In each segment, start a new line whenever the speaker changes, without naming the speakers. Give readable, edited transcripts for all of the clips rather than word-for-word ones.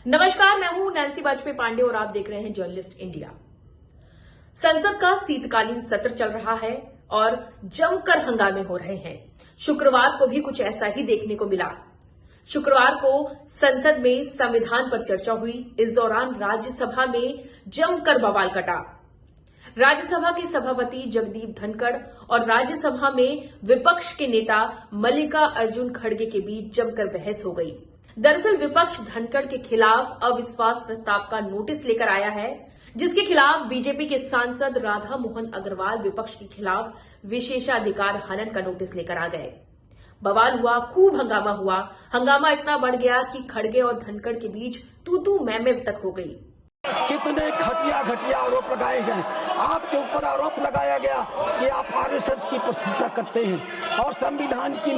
नमस्कार, मैं हूं नैन्सी वाजपेयी पांडे और आप देख रहे हैं जर्नलिस्ट इंडिया। संसद का शीतकालीन सत्र चल रहा है और जमकर हंगामे हो रहे हैं। शुक्रवार को भी कुछ ऐसा ही देखने को मिला। शुक्रवार को संसद में संविधान पर चर्चा हुई। इस दौरान राज्यसभा में जमकर बवाल कटा। राज्यसभा के सभापति जगदीप धनखड़ और राज्यसभा में विपक्ष के नेता मल्लिकार्जुन खड़गे के बीच जमकर बहस हो गई। दरअसल विपक्ष धनखड़ के खिलाफ अविश्वास प्रस्ताव का नोटिस लेकर आया है, जिसके खिलाफ बीजेपी के सांसद राधा मोहन अग्रवाल विपक्ष के खिलाफ विशेषाधिकार हनन का नोटिस लेकर आ गए। बवाल हुआ, खूब हंगामा हुआ। हंगामा इतना बढ़ गया कि खड़गे और धनखड़ के बीच तू मैं तक हो गई।
कितने घटिया आरोप लगाए गए। आपके ऊपर आरोप लगाया गया कि आप आरएसएस की प्रशंसा करते हैं और संविधान की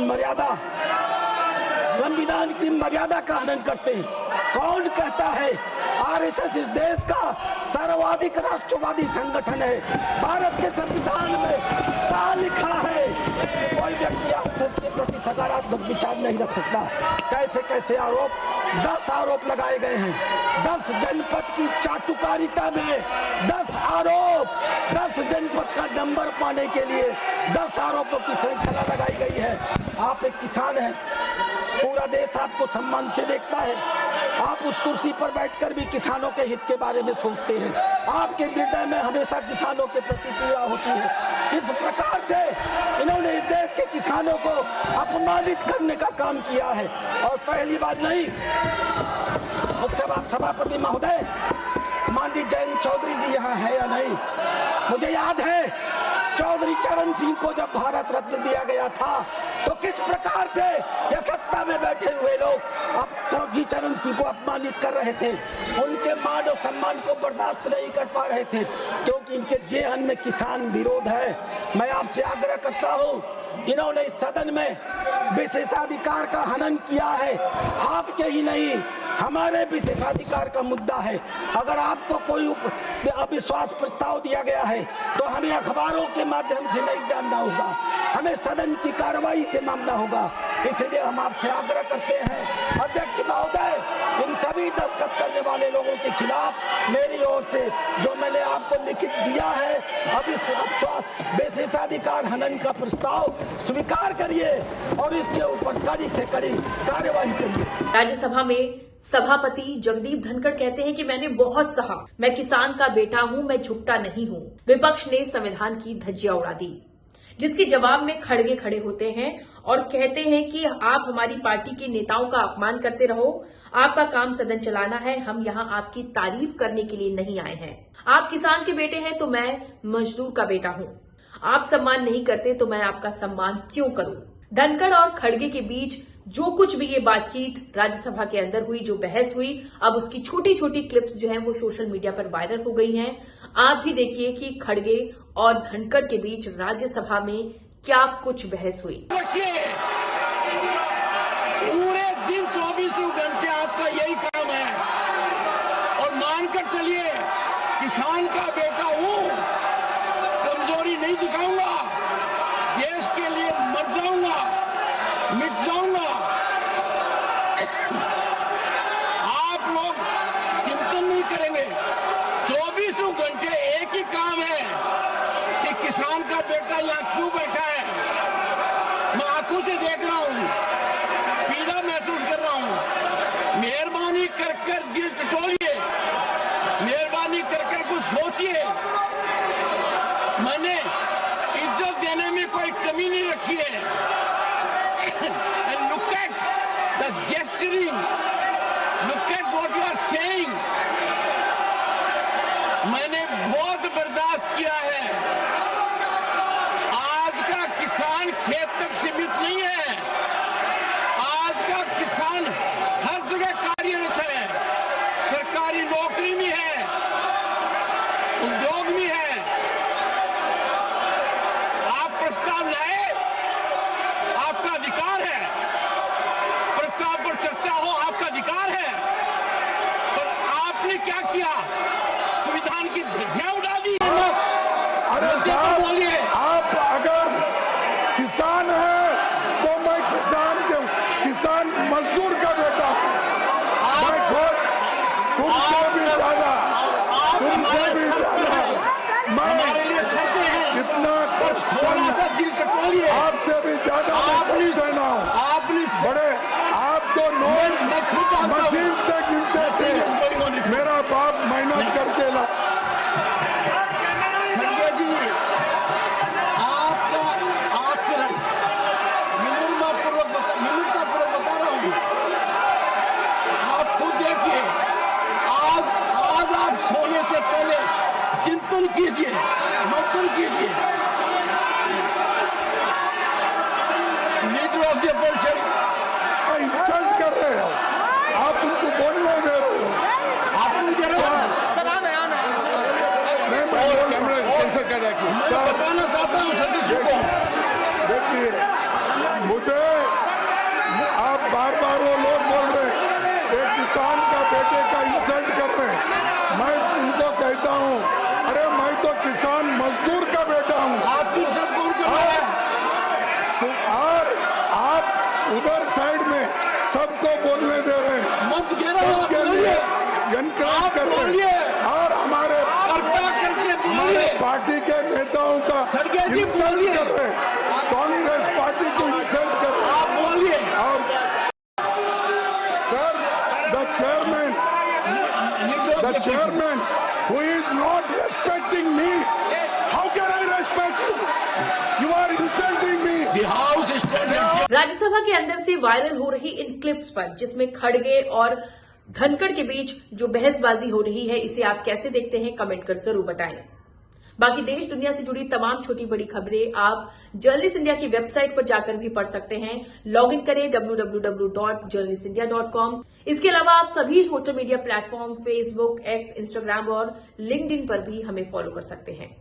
मर्यादा का हनन करते हैं। कौन कहता है आरएसएस इस देश का सर्वाधिक राष्ट्रवादी संगठन है? भारत के संविधान में क्या लिखा है कि कोई व्यक्ति आरएसएस के प्रति सकारात्मक विचार नहीं रख सकता? कैसे आरोप, 10 आरोप लगाए गए हैं। 10 जनपद की चाटुकारिता में 10 आरोप, 10 जनपद का नंबर पाने के लिए 10 आरोपों की श्रृंखला लगाई गई है। आप एक किसान हैं, पूरा देश आपको सम्मान से देखता है। आप उस कुर्सी पर बैठकर भी किसानों के हित के बारे में सोचते हैं। आपके हृदय में हमेशा किसानों के प्रति पीड़ा होती है। इस प्रकार से इन्होंने इस देश के किसानों को अपमानित करने का काम किया है और पहली बार नहीं। सभापति महोदय, माननीय जयंत चौधरी जी यहाँ है या नहीं? मुझे याद है चौधरी चरण सिंह को जब भारत रत्न दिया गया था तो किस प्रकार से ये सत्ता में बैठे हुए लोग अब चौधरी चरण सिंह को अपमानित कर रहे थे। उनके मान और सम्मान को बर्दाश्त नहीं कर पा रहे थे क्योंकि इनके जेहन में किसान विरोध है। मैं आपसे आग्रह करता हूँ, इन्होंने इस सदन में विशेषाधिकार का हनन किया है। आपके ही नहीं, हमारे विशेषाधिकार का मुद्दा है। अगर आपको कोई अविश्वास प्रस्ताव दिया गया है तो हमें अखबारों के माध्यम से नहीं जानना होगा, हमें सदन की कार्रवाई से मानना होगा। इसलिए हम आपसे आग्रह करते हैं, अध्यक्ष महोदय, इन सभी दस्तखत करने वाले लोगों के खिलाफ मेरी ओर से जो मैंने आपको लिखित दिया है अविश्वास विशेषाधिकार हनन का प्रस्ताव स्वीकार करिए और इसके ऊपर कड़ी से कड़ी कार्यवाही करिए।
राज्यसभा में सभापति जगदीप धनखड़ कहते हैं कि मैंने बहुत सहा, मैं किसान का बेटा हूं, मैं झुकता नहीं हूं। विपक्ष ने संविधान की धज्जियां उड़ा दी, जिसके जवाब में खड़गे खड़े होते हैं और कहते हैं कि आप हमारी पार्टी के नेताओं का अपमान करते रहो, आपका काम सदन चलाना है, हम यहाँ आपकी तारीफ करने के लिए नहीं आए हैं। आप किसान के बेटे हैं तो मैं मजदूर का बेटा हूं। आप सम्मान नहीं करते तो मैं आपका सम्मान क्यों करूं? धनखड़ और खड़गे के बीच जो कुछ भी ये बातचीत राज्यसभा के अंदर हुई, जो बहस हुई, अब उसकी छोटी छोटी क्लिप्स जो हैं वो सोशल मीडिया पर वायरल हो गई हैं। आप भी देखिए कि खड़गे और धनखड़ के बीच राज्यसभा में क्या कुछ बहस हुई।
पूरे दिन 24 घंटे आपका यही काम है और मानकर चलिए किसान का बेटा हूं, कमजोरी नहीं दिखाऊंगा, देश के लिए मर जाऊंगा, मिट जाऊंगा। आप लोग चिंतन नहीं करेंगे। 24 घंटे एक ही काम है कि किसान का बेटा यहाँ क्यों बैठा है। मैं आंखों से देख रहा हूं, पीड़ा महसूस कर रहा हूं। मेहरबानी कर दिल टटोलिए, मेहरबानी कर कुछ सोचिए। मैंने इज्जत देने में कोई कमी नहीं रखी है। And look at the gesturing, look at what you are saying. मैंने बहुत बर्दाश्त किया है। आज का किसान खेत तक सीमित नहीं है। आज का किसान हर जगह कार्यरत है, सरकारी नौकरी में है, उद्योग में है। आप प्रस्ताव लाए, आपका अधिकार है, प्रस्ताव पर चर्चा हो आपका अधिकार है, पर आपने क्या किया? संविधान की धज्जियां उड़ा दी।
अरे साहब,
बोलिए,
आप अगर किसान हैं तो मैं किसान मजदूर का बेटा हूं। मैं खुद मशीन से गिनते थे। मेरा बाप मेहनत करके ला।
खड़गे जी, आपका आचरण विनम्रतापूर्वक बता रहा हूँ। आप खुद देखिए, आज आप सोने से पहले चिंतन कीजिए, मंथन कीजिए। Leader of the opposition
insult कर रहे हो आप, उनको बोलने दे रहे हो।
आप दे रहे हो।
नहीं, मैं बोल रहा हूं।
सेंसर कर रहे हैं। मैं बताना चाहता हूँ सतीश को,
देखिए मुझे आप बार बार वो लोग बोल रहे हैं कि किसान का बेटे का इंसल्ट कर रहे हैं। मैं उनको कहता हूँ, अरे मैं तो किसान मजदूर का बेटा हूँ।
आपकी सब कौन कर रहा है?
और आप उधर साइड में सबको बोलने दे रहे हैं,
मत कह रहे हो,
सबके लिए एनकरेज कर रहे हैं। और हमारे पार्टी के नेताओं का इंसल्ट कर रहे हैं, कांग्रेस पार्टी को इंसल्ट कर रहे हैं।
आप बोलिए।
और sir, the chairman who is not respecting me, how can I respect you? You are insulting me.
The House stands.
Rajya Sabha के अंदर से वायरल हो रही इन क्लिप्स पर, जिसमें खड़गे और धनखड़ के बीच जो बहसबाजी हो रही है, इसे आप कैसे देखते हैं, कमेंट कर जरूर बताएं। बाकी देश दुनिया से जुड़ी तमाम छोटी बड़ी खबरें आप जर्नलिस्ट इंडिया की वेबसाइट पर जाकर भी पढ़ सकते हैं। लॉग इन करें www.journalistindia.com। इसके अलावा आप सभी social media platform Facebook, x, Instagram और लिंक्डइन पर भी हमें फॉलो कर सकते हैं।